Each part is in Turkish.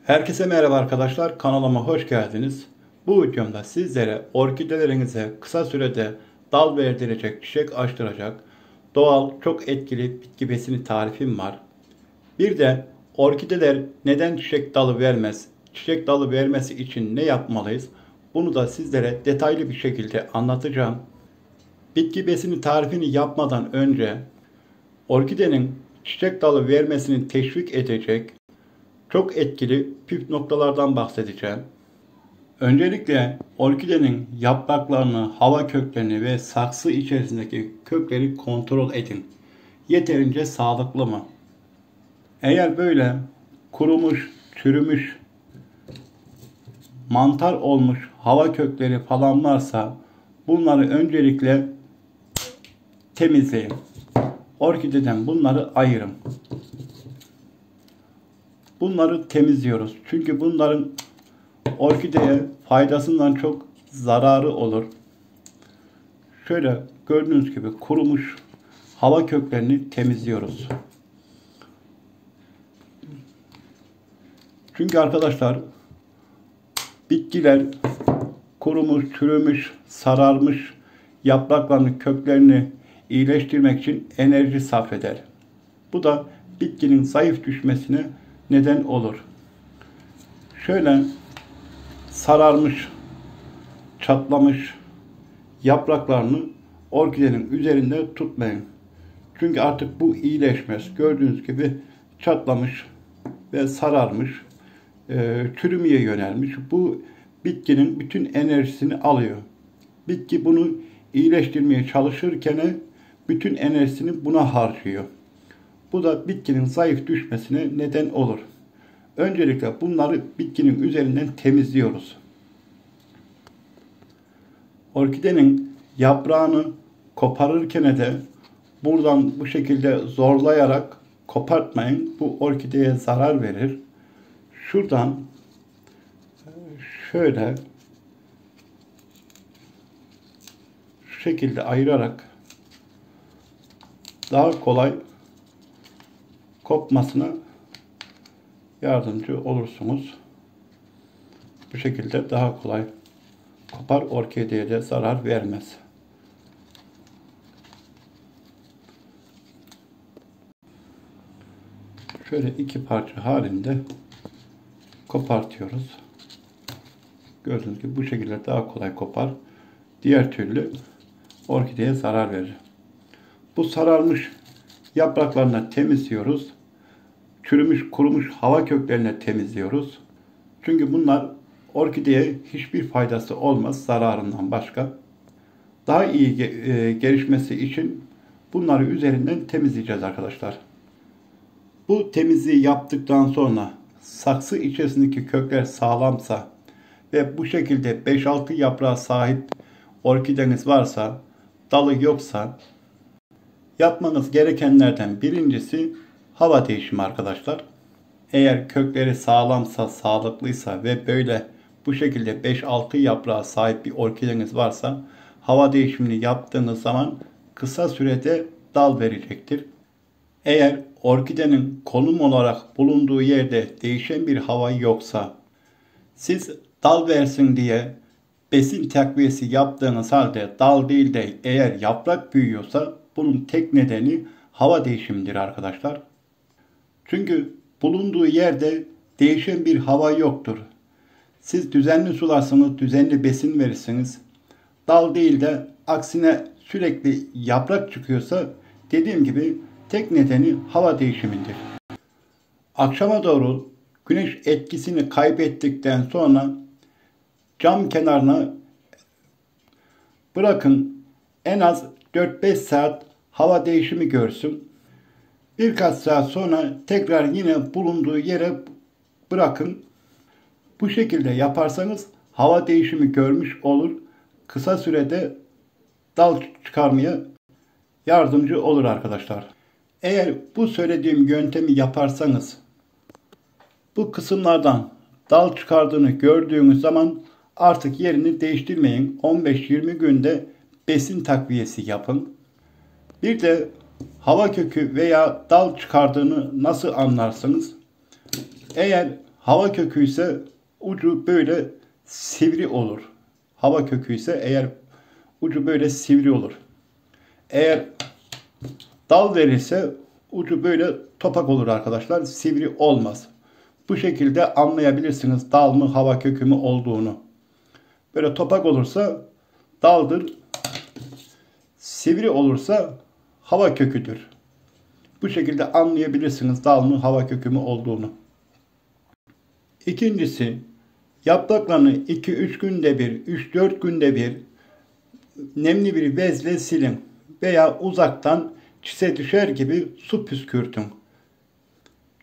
Herkese merhaba arkadaşlar, kanalıma hoş geldiniz. Bu videomda sizlere orkidelerinize kısa sürede dal verdirecek, çiçek açtıracak doğal, çok etkili bitki besini tarifim var. Bir de orkideler neden çiçek dalı vermez, çiçek dalı vermesi için ne yapmalıyız? Bunu da sizlere detaylı bir şekilde anlatacağım. Bitki besini tarifini yapmadan önce orkidenin çiçek dalı vermesini teşvik edecek çok etkili püf noktalardan bahsedeceğim. Öncelikle orkidenin yapraklarını, hava köklerini ve saksı içerisindeki kökleri kontrol edin. Yeterince sağlıklı mı? Eğer böyle kurumuş, çürümüş, mantar olmuş hava kökleri falan varsa bunları öncelikle temizleyin. Orkideden bunları ayırın. Bunları temizliyoruz. Çünkü bunların orkideye faydasından çok zararı olur. Şöyle gördüğünüz gibi kurumuş hava köklerini temizliyoruz. Çünkü arkadaşlar bitkiler kurumuş, çürümüş, sararmış yapraklarını, köklerini iyileştirmek için enerji sarf eder. Bu da bitkinin zayıf düşmesine neden olur. Şöyle sararmış, çatlamış yapraklarını orkidenin üzerinde tutmayın. Çünkü artık bu iyileşmez. Gördüğünüz gibi çatlamış ve sararmış, çürümeye yönelmiş. Bu bitkinin bütün enerjisini alıyor. Bitki bunu iyileştirmeye çalışırken bütün enerjisini buna harcıyor. Bu da bitkinin zayıf düşmesine neden olur. Öncelikle bunları bitkinin üzerinden temizliyoruz. Orkidenin yaprağını koparırken de buradan bu şekilde zorlayarak kopartmayın. Bu orkideye zarar verir. Şuradan şöyle şu şekilde ayırarak daha kolay kopmasına yardımcı olursunuz. Bu şekilde daha kolay kopar, orkideye de zarar vermez. Şöyle iki parça halinde kopartıyoruz. Gördüğünüz gibi bu şekilde daha kolay kopar. Diğer türlü orkideye zarar verir. Bu sararmış yapraklarını temizliyoruz. Çürümüş, kurumuş hava köklerini temizliyoruz. Çünkü bunlar orkideye hiçbir faydası olmaz zararından başka. Daha iyi gelişmesi için bunları üzerinden temizleyeceğiz arkadaşlar. Bu temizliği yaptıktan sonra saksı içerisindeki kökler sağlamsa ve bu şekilde 5-6 yaprağa sahip orkideniz varsa, dalı yoksa yapmanız gerekenlerden birincisi hava değişimi arkadaşlar. Eğer kökleri sağlamsa, sağlıklıysa ve böyle bu şekilde 5-6 yaprağa sahip bir orkideniz varsa hava değişimini yaptığınız zaman kısa sürede dal verecektir. Eğer orkidenin konum olarak bulunduğu yerde değişen bir hava yoksa, siz dal versin diye besin takviyesi yaptığınız halde dal değil de eğer yaprak büyüyorsa bunun tek nedeni hava değişimidir arkadaşlar. Çünkü bulunduğu yerde değişen bir hava yoktur. Siz düzenli sularsınız, düzenli besin verirsiniz. Dal değil de aksine sürekli yaprak çıkıyorsa dediğim gibi tek nedeni hava değişimidir. Akşama doğru güneş etkisini kaybettikten sonra cam kenarına bırakın, en az 4-5 saat hava değişimi görsün. Birkaç saat sonra tekrar yine bulunduğu yere bırakın. Bu şekilde yaparsanız hava değişimi görmüş olur. Kısa sürede dal çıkarmaya yardımcı olur arkadaşlar. Eğer bu söylediğim yöntemi yaparsanız bu kısımlardan dal çıkardığını gördüğünüz zaman artık yerini değiştirmeyin. 15-20 günde besin takviyesi yapın. Bir de hava kökü veya dal çıkardığını nasıl anlarsınız? Eğer Hava kökü ise ucu böyle sivri olur. Hava kökü ise eğer ucu böyle sivri olur. Eğer dal verirse ucu böyle topak olur arkadaşlar. Sivri olmaz. Bu şekilde anlayabilirsiniz dal mı hava kökü mü olduğunu. Böyle topak olursa daldır. Sivri olursa hava köküdür. Bu şekilde anlayabilirsiniz dal mı hava kökü mü olduğunu. İkincisi, yapraklarını 2-3 günde bir, 3-4 günde bir nemli bir bezle silin veya uzaktan çise düşer gibi su püskürtün.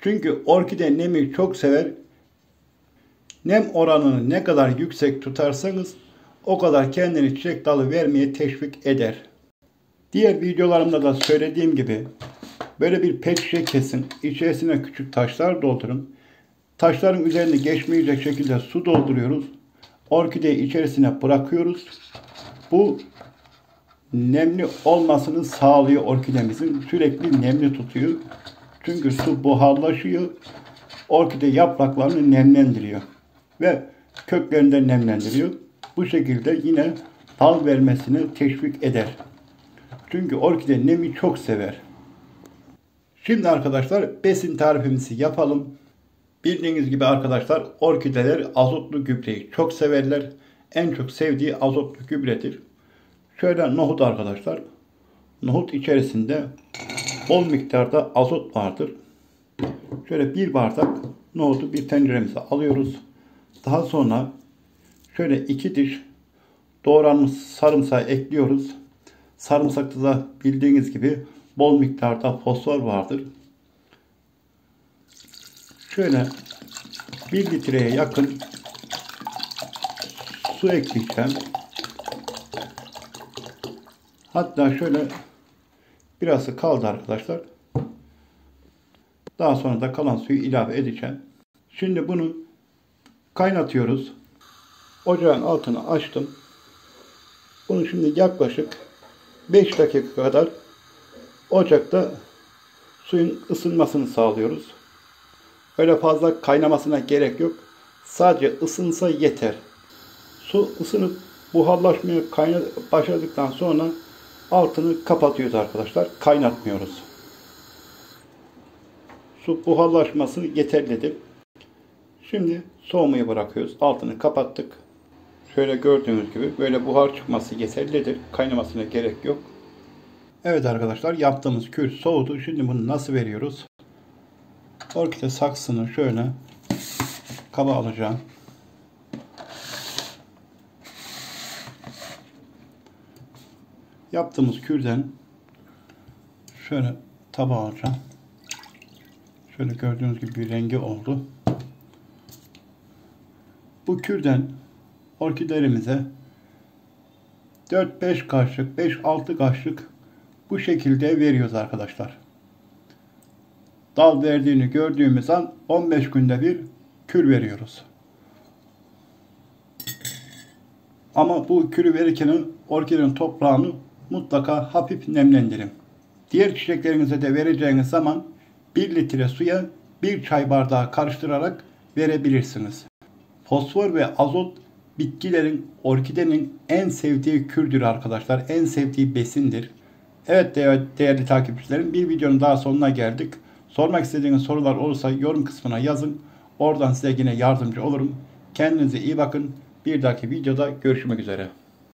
Çünkü orkide nemi çok sever. Nem oranını ne kadar yüksek tutarsanız o kadar kendini çiçek dalı vermeye teşvik eder. Diğer videolarımda da söylediğim gibi böyle bir pet şişe kesin. İçerisine küçük taşlar doldurun. Taşların üzerine geçmeyecek şekilde su dolduruyoruz. Orkideyi içerisine bırakıyoruz. Bu nemli olmasını sağlıyor orkidemizin. Sürekli nemli tutuyor. Çünkü su buharlaşıyor. Orkide yapraklarını nemlendiriyor. Ve köklerini nemlendiriyor. Bu şekilde yine dal vermesini teşvik eder. Çünkü orkide nemi çok sever. Şimdi arkadaşlar besin tarifimizi yapalım. Bildiğiniz gibi arkadaşlar orkideler azotlu gübreyi çok severler. En çok sevdiği azotlu gübredir. Şöyle nohut arkadaşlar. Nohut içerisinde bol miktarda azot vardır. Şöyle bir bardak nohutu bir tenceremize alıyoruz. Daha sonra şöyle 2 diş doğranmış sarımsağı ekliyoruz. Sarımsakta da bildiğiniz gibi bol miktarda fosfor vardır. Şöyle 1 litreye yakın su ekleyeceğim. Hatta şöyle birazı kaldı arkadaşlar. Daha sonra da kalan suyu ilave edeceğim. Şimdi bunu kaynatıyoruz. Ocağın altını açtım. Bunu şimdi yaklaşık 5 dakika kadar ocakta suyun ısınmasını sağlıyoruz. Öyle fazla kaynamasına gerek yok. Sadece ısınsa yeter. Su ısınıp buharlaşmaya başladıktan sonra altını kapatıyoruz arkadaşlar. Kaynatmıyoruz. Su buharlaşması yeterlidir. Şimdi soğumayı bırakıyoruz. Altını kapattık. Şöyle gördüğünüz gibi böyle buhar çıkması yeterlidir. Kaynamasına gerek yok. Evet arkadaşlar yaptığımız kür soğudu. Şimdi bunu nasıl veriyoruz? Orkide saksını şöyle kaba alacağım. Yaptığımız kürden şöyle tabağa alacağım. Şöyle gördüğünüz gibi bir rengi oldu. Bu kürden orkidelerimize 4-5 kaşık, 5-6 kaşık bu şekilde veriyoruz arkadaşlar. Dal verdiğini gördüğümüz an 15 günde bir kür veriyoruz. Ama bu kürü verirken orkidenin toprağını mutlaka hafif nemlendirin. Diğer çiçeklerinize de vereceğiniz zaman 1 litre suya 1 çay bardağı karıştırarak verebilirsiniz. Fosfor ve azot bitkilerin, orkidenin en sevdiği kürdür arkadaşlar. En sevdiği besindir. Evet değerli takipçilerim, bir videonun daha sonuna geldik. Sormak istediğiniz sorular olursa yorum kısmına yazın. Oradan size yine yardımcı olurum. Kendinize iyi bakın. Bir dahaki videoda görüşmek üzere.